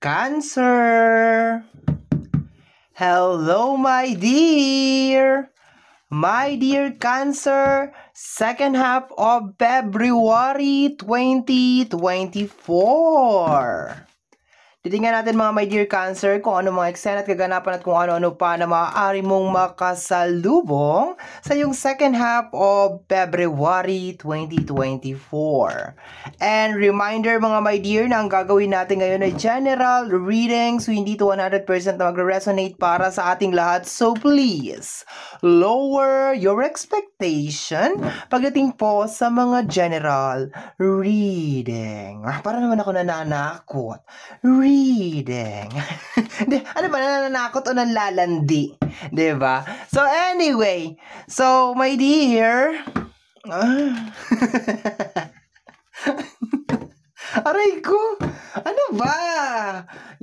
Cancer. Hello, my dear. My dear Cancer, second half of February 2024. Titingnan natin mga my dear Cancer kung ano mga eksena at kaganapan at kung ano-ano pa na maaari mong makasalubong sa yung second half of February 2024. And reminder mga my dear na ang gagawin natin ngayon ay general reading, so hindi to 100% na magre-resonate para sa ating lahat. So please, lower your expectation pagdating po sa mga general reading. Para naman ako nananakot. Reading. Ano ba, nananakot o nanlalandi? Diba? So anyway, so my dear, aray ko, ano ba?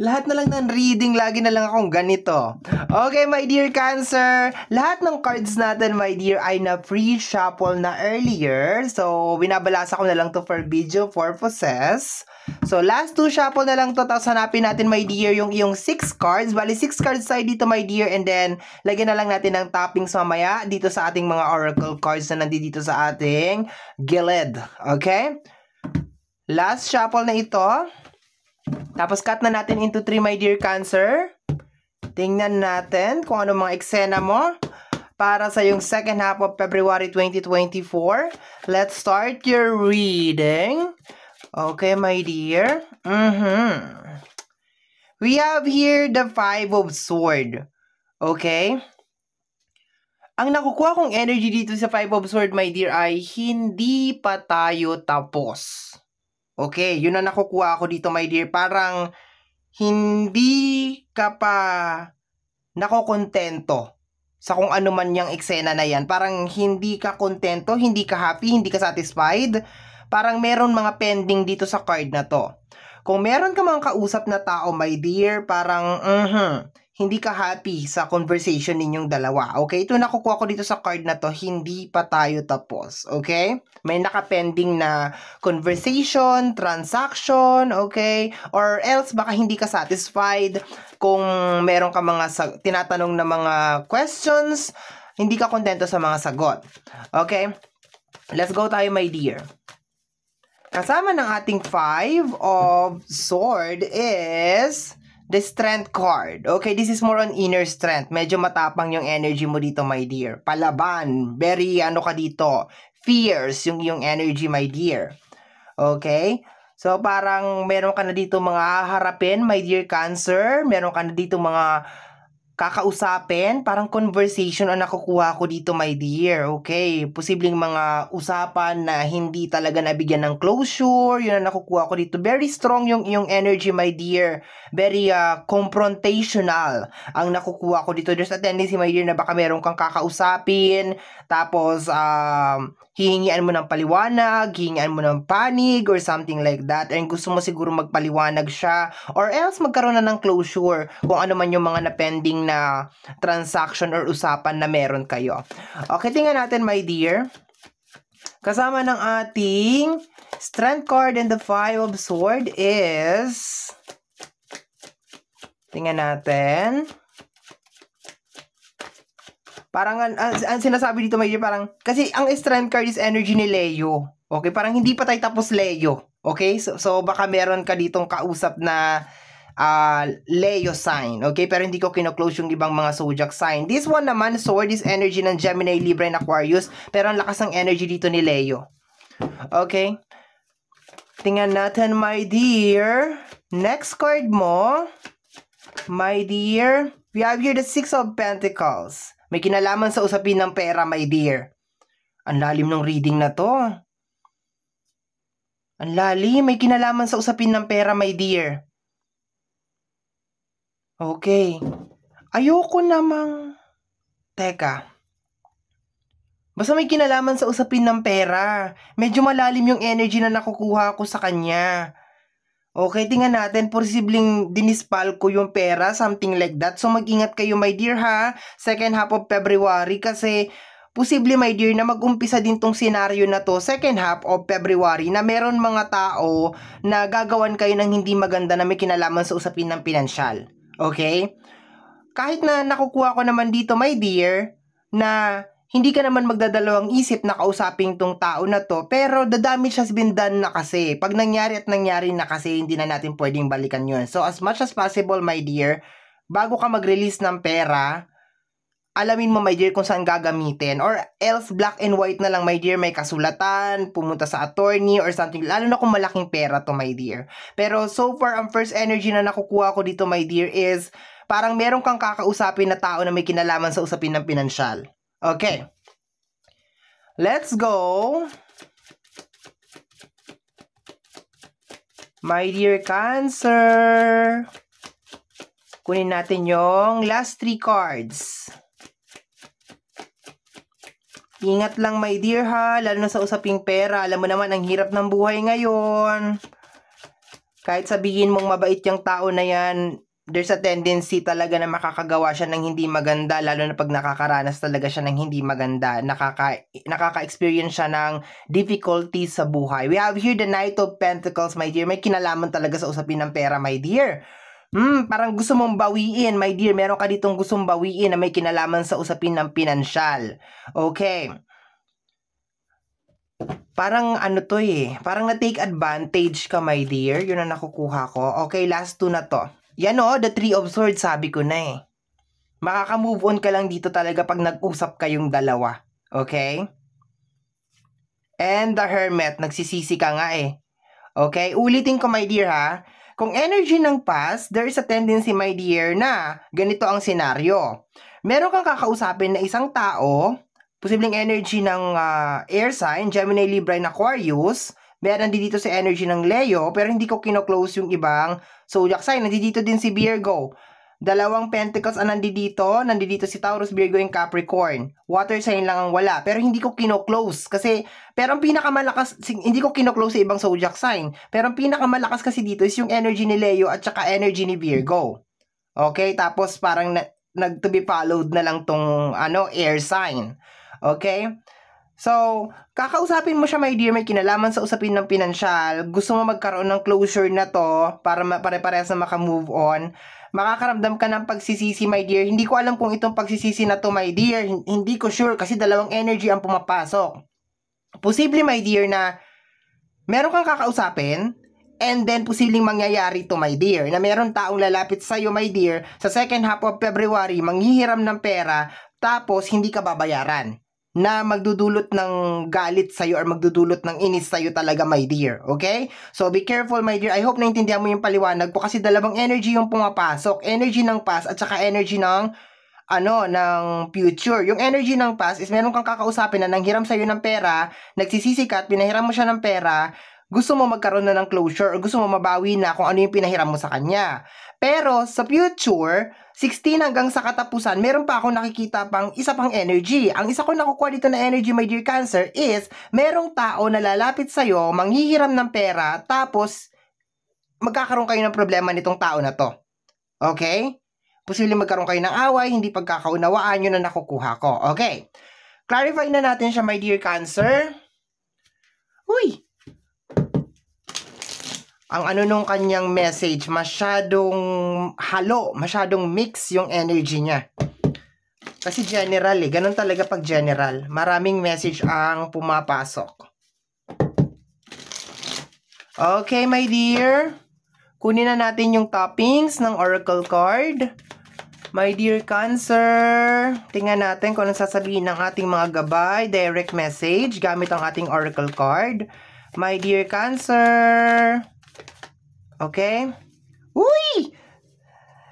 Lahat na lang ng reading, lagi na lang akong ganito. Okay, my dear Cancer, lahat ng cards natin, my dear, ay na-free shuffle na earlier. So, binabalasa ko na lang to for video purposes. So, last two shuffle na lang to. Tapos hanapin natin, my dear, yung 6 cards. Bali, 6 cards tayo dito, my dear. And then, lagyan na lang natin ng toppings mamaya dito sa ating mga oracle cards na nandito sa ating gilid. Okay? Last shuffle na ito. Tapos cut na natin into 3, my dear Cancer. Tingnan natin kung ano mga eksena mo para sa yung second half of February 2024. Let's start your reading. Okay, my dear. We have here the 5 of Swords. Okay? Ang nakukuha kong energy dito sa 5 of Swords, my dear, ay hindi pa tayo tapos. Okay, yun ang nakukuha ko dito, my dear. Parang hindi ka pa nakokontento sa kung ano man yung eksena na yan. Parang hindi ka kontento, hindi ka happy, hindi ka satisfied. Parang meron mga pending dito sa card na to. Kung meron ka mga kausap na tao, my dear, parang hindi ka happy sa conversation ninyong dalawa. Okay? Ito nakukuha ko dito sa card na to, hindi pa tayo tapos. Okay? May nakapending na conversation, transaction, okay? Or else baka hindi ka satisfied kung meron ka mga tinatanong na mga questions, hindi ka kontento sa mga sagot. Okay? Let's go tayo, my dear. Kasama ng ating 5 of Swords is the Strength card. Okay, this is more on inner strength. Medyo matapang yung energy mo dito, my dear. Palaban. Very, ka dito, fierce yung energy, my dear. Okay? So, parang meron ka na dito mga harapin, my dear Cancer. Meron ka na dito mga kakausapin, parang conversation ang nakukuha ko dito, my dear. Okay, posibleng mga usapan na hindi talaga nabigyan ng closure, yun ang nakukuha ko dito. Very strong yung energy, my dear. Very confrontational ang nakukuha ko dito. There's a tendency, my dear, na baka meron kang kakausapin, tapos hihingian mo ng paliwanag, hihingian mo ng panig, or something like that. And gusto mo siguro magpaliwanag siya, or else magkaroon na ng closure kung ano man yung mga na-pending na transaction or usapan na meron kayo. Okay, tingnan natin, my dear. Kasama ng ating Strength card and the 5 of Swords is, tingnan natin. Parang ang sinasabi dito, my dear, parang kasi ang Strength card is energy ni Leo. Okay, parang hindi pa tayo tapos Leo. Okay, so baka meron ka ditong kausap na Leo sign. Okay, pero hindi ko kino-close yung ibang mga zodiac sign. This one naman, Sword, is energy ng Gemini, Libra, and Aquarius, pero ang lakas ng energy dito ni Leo. Okay, tingnan natin, my dear. Next card mo, my dear, we have here the 6 of Pentacles. May kinalaman sa usapin ng pera, my dear. Ang lalim ng reading na to. Ang lalim, may kinalaman sa usapin ng pera, my dear. Okay. Ayoko namang, teka. Basta may kinalaman sa usapin ng pera. Medyo malalim yung energy na nakukuha ko sa kanya. Okay, tingnan natin. Posibleng dinispal ko yung pera, something like that. So, mag-ingat kayo, my dear, ha? Second half of February, kasi posible, my dear, na mag-umpisa din tong senaryo na to second half of February na meron mga tao na gagawan kayo ng hindi maganda na may kinalaman sa usapin ng pinansyal. Okay? Kahit na nakukuha ko naman dito, my dear, na hindi ka naman magdadalawang isip na kausapin tong tao na to, pero the damage has been done na kasi. Pag nangyari at nangyari na kasi, hindi na natin pwedeng balikan yun. So, as much as possible, my dear, bago ka mag-release ng pera, alamin mo, my dear, kung saan gagamitin. Or else, black and white na lang, my dear, may kasulatan, pumunta sa attorney or something. Lalo na kung malaking pera to, my dear. Pero so far, ang first energy na nakukuha ko dito, my dear, is parang meron kang kakausapin na tao na may kinalaman sa usapin ng pinansyal. Okay. Let's go. My dear Cancer. Kunin natin yung last 3 cards. Ingat lang, my dear, ha, lalo na sa usaping pera. Alam mo naman, ang hirap ng buhay ngayon. Kahit sabihin mong mabait yung tao na yan, there's a tendency talaga na makakagawa siya ng hindi maganda, lalo na pag nakakaranas talaga siya ng hindi maganda. Nakaka-experience siya ng difficulties sa buhay. We have here the Knight of Pentacles, my dear. May kinalaman talaga sa usapin ng pera, my dear. Parang gusto mong bawiin, my dear. Meron ka ditong gustong bawiin na may kinalaman sa usapin ng pinansyal. Okay. Parang ano to parang na-take advantage ka, my dear. Yun ang nakukuha ko. Okay, last 2 na to. Yan the 3 of Swords, sabi ko na Makaka-move on ka lang dito talaga pag nag-usap kayong dalawa. Okay? And the Hermit, nagsisisi ka nga Okay, ulitin ko, my dear, ha. Kung energy ng past, there is a tendency, my dear, na ganito ang senaryo. Meron kang kakausapin na isang tao, posibleng energy ng air sign, Gemini, Libra, and Aquarius. Meron dito si energy ng Leo, pero hindi ko kino-close yung ibang zodiac sign. Nandito din si Virgo. 2 Pentacles ang nandito si Taurus, Virgo, and Capricorn. Water sign lang ang wala, pero hindi ko kino-close kasi, pero ang pinakamalakas, hindi ko kino-close sa ibang zodiac sign, pero ang pinakamalakas kasi dito is yung energy ni Leo at saka energy ni Virgo. Okay, tapos parang to be followed na lang tong air sign. Okay? So, kakausapin mo siya, my dear, may kinalaman sa usapin ng pinansyal, gusto mo magkaroon ng closure na to para pare-parehas na maka-move on, makakaramdam ka ng pagsisisi, my dear. Hindi ko alam kung itong pagsisisi na to, my dear, hindi ko sure kasi dalawang energy ang pumapasok. Posible, my dear, na meron kang kakausapin and then posibleng mangyayari to, my dear, na meron taong lalapit sa'yo, my dear, sa second half of February, manghihiram ng pera tapos hindi ka babayaran, na magdudulot ng galit sa'yo or magdudulot ng inis sa'yo talaga, my dear. Okay? So, be careful, my dear. I hope naintindihan mo yung paliwanag ko kasi dalawang energy yung pumapasok. Energy ng past at saka energy ng ng future. Yung energy ng past is meron kang kakausapin na nanghiram sa'yo ng pera, nagsisisi ka at pinahiram mo siya ng pera, gusto mo magkaroon na ng closure or gusto mo mabawi na kung ano yung pinahiram mo sa kanya. Pero sa future, 16 hanggang sa katapusan, meron pa akong nakikita pang isa pang energy. Ang isa ko nakukuha dito na energy, my dear Cancer, is merong tao na lalapit sa'yo, manghihiram ng pera, tapos magkakaroon kayo ng problema nitong tao na to. Okay? Posible magkaroon kayo ng away, hindi pagkakaunawaan, yun na nakukuha ko. Okay. Clarify na natin siya, my dear Cancer. Uy! Ang nung kanyang message, masyadong halo, masyadong mix yung energy niya. Kasi general ganun talaga pag general. Maraming message ang pumapasok. Okay, my dear. Kunin na natin yung toppings ng Oracle card. My dear Cancer, tingnan natin kung anong sasabihin ng ating mga gabay, direct message, gamit ang ating Oracle card. My dear Cancer. Okay? Uy!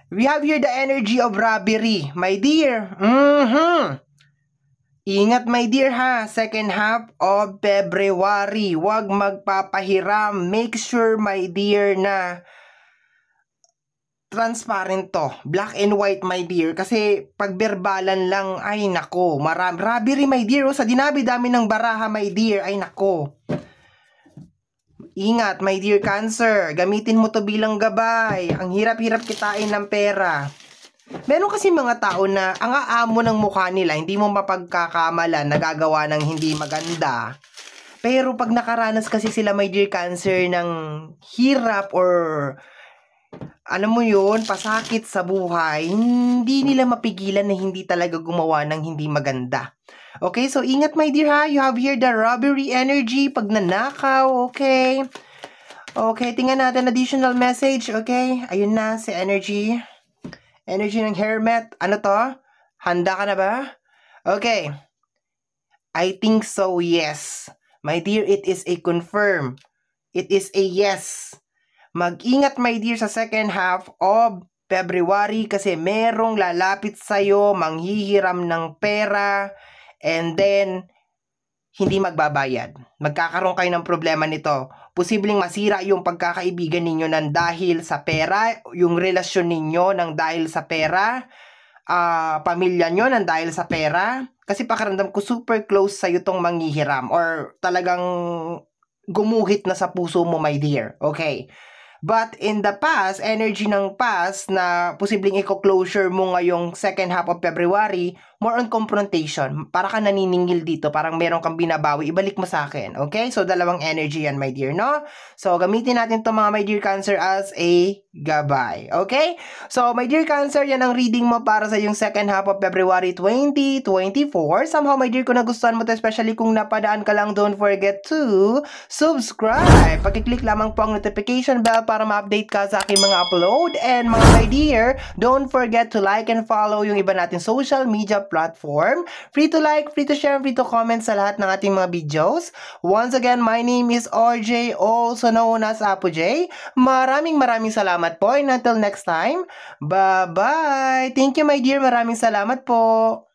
We have here the energy of robbery, my dear. Ingat, my dear, ha. Second half of February. Huwag magpapahiram. Make sure, my dear, na transparent to. Black and white, my dear. Kasi pag verbalan lang, ay nako. Robbery, my dear. Sa dinabi-dami ng baraha, my dear, ay nako. Ingat, my dear Cancer. Gamitin mo to bilang gabay. Ang hirap-hirap kitain ng pera. Meron kasi mga tao na ang aamo ng mukha nila, hindi mo mapagkakamalan, nagagawa ng hindi maganda. Pero pag nakaranas kasi sila, my dear Cancer, ng hirap or alam mo yun, pasakit sa buhay, hindi nila mapigilan na hindi talaga gumawa ng hindi maganda. Okay, so ingat my dear ha. You have here the robbery energy, pag nanakaw, okay? Okay, tingnan natin additional message, okay? Ayun na, si energy. Energy ng Hermit. Ano to? Handa ka na ba? Okay. I think so, yes. My dear, it is a confirm. It is a yes. Mag-ingat, my dear, sa second half of February kasi merong lalapit sa'yo, manghihiram ng pera, and then hindi magbabayad. Magkakaroon kayo ng problema nito. Posibleng masira yung pagkakaibigan ninyo ng dahil sa pera, yung relasyon ninyo ng dahil sa pera, pamilya nyo ng dahil sa pera. Kasi pakiramdam ko super close sa'yo tong manghihiram or talagang gumuhit na sa puso mo, my dear. Okay. But in the past, energy ng past na posibleng i-closure mo ngayong second half of February, more on confrontation. Para ka naniningil dito, parang meron kang binabawi, ibalik mo sa akin. Okay? So, dalawang energy yan, my dear, no? So, gamitin natin to mga my dear Cancer as a gabay. Okay? So, my dear Cancer, yan ang reading mo para sa yung second half of February 2024. Somehow, my dear, kung nagustuhan mo to, especially kung napadaan ka lang, don't forget to subscribe. Pag-click lamang po ang notification bell para ma-update ka sa aking mga upload. And mga my dear, don't forget to like and follow yung iba natin social media platform. Free to like, free to share, free to comment sa lahat ng ating mga videos. Once again, my name is RJ, also known as Apo J. Maraming salamat po, and until next time, bye-bye! Thank you, my dear. Maraming salamat po.